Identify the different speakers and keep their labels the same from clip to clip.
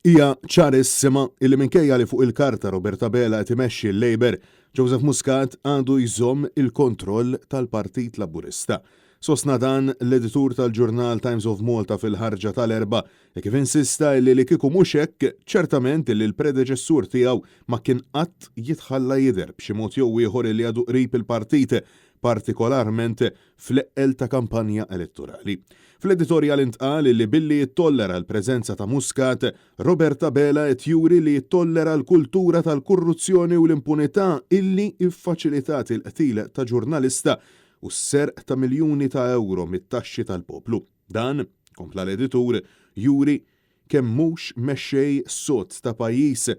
Speaker 1: Hija ċarissima illi minkejja li fuq il-karta Roberta Bela qed imexxi l-Labor, Joseph Muscat għandu jżomm il-kontroll tal-Partit Laburista. Sostna dan l-editur tal-ġurnal Times of Malta fil-ħarġa tal-erba' kif insista li kieku mhux hekk ċertament li l-predeċessur tiegħu ma kien qatt jitħalla jidher b'xi mod jew ieħor li għadu qrib il-partit, partikolarment fl-eqqel ta' kampanja elettorali. Fl-editorial intqal li billi jittollera l-preżenza ta' Muscat, Roberta Bela qed juri li jittollera l-kultura tal-korruzzjoni u l-impunità illi iffaċilitat il-qtil ta' ġurnalista u s-serq ta' miljuni ta' euro mit-taxxi tal-poplu. Dan, kompla l-editur, juri kemm mhux mexxej sod ta' pajjiż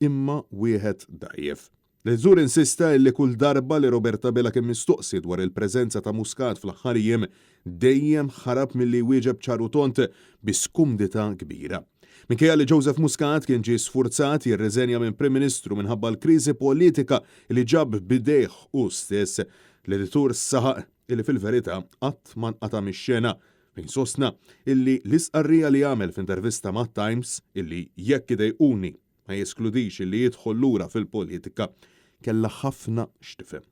Speaker 1: imma wieħed dajjef. L-editur insista li kull darba li Roberta Bela kemm mistoqsi dwar il-preżenza ta' Muscat fl-aħħar jiem dejjem ħarab milli wieġeb ċaru tont bi skumdità kbira. Minkejja li Joseph Muscat kien ġie sfurzat jirriżenja minn Prim Ministru minħabba l-kriżi politika li ġab bidejh hu stess, l-editur saħaq illi fil-verità qatt ma nqata' mix-xena fejn sostna illi l-isqarrija li għamel f'intervista ma' Times illi jekk idejquni ma jeskludix illi jidħol lura fil-politika kella ħafna x'tifhem.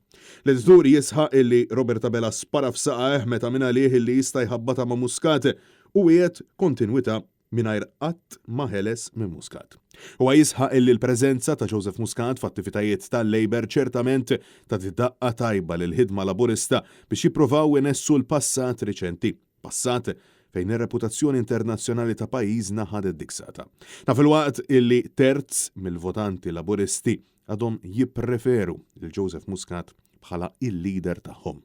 Speaker 1: L-editur jisħaq illi Roberta Bela spara f'saqajh meta min għalih illi jista' jħabbata ma' Muscat u qiegħed kontinwità mingħajr qatt ma ħeles minn Muscat. Huwa jisħaq illi l-preżenza ta' Joseph Muscat f'attivitajiet tal-Labor ċertament ta' daqqa tajba lil ħidma laburista biex jippruvaw inessu l-passat riċenti. Passat fejn ir-reputazzjoni internazzjonali ta' pajjiżna ħadet diksata. Naf il-waqt illi terz mill-votanti laburisti għadhom jippreferu lil Joseph Muscat bħala il-leader tagħhom.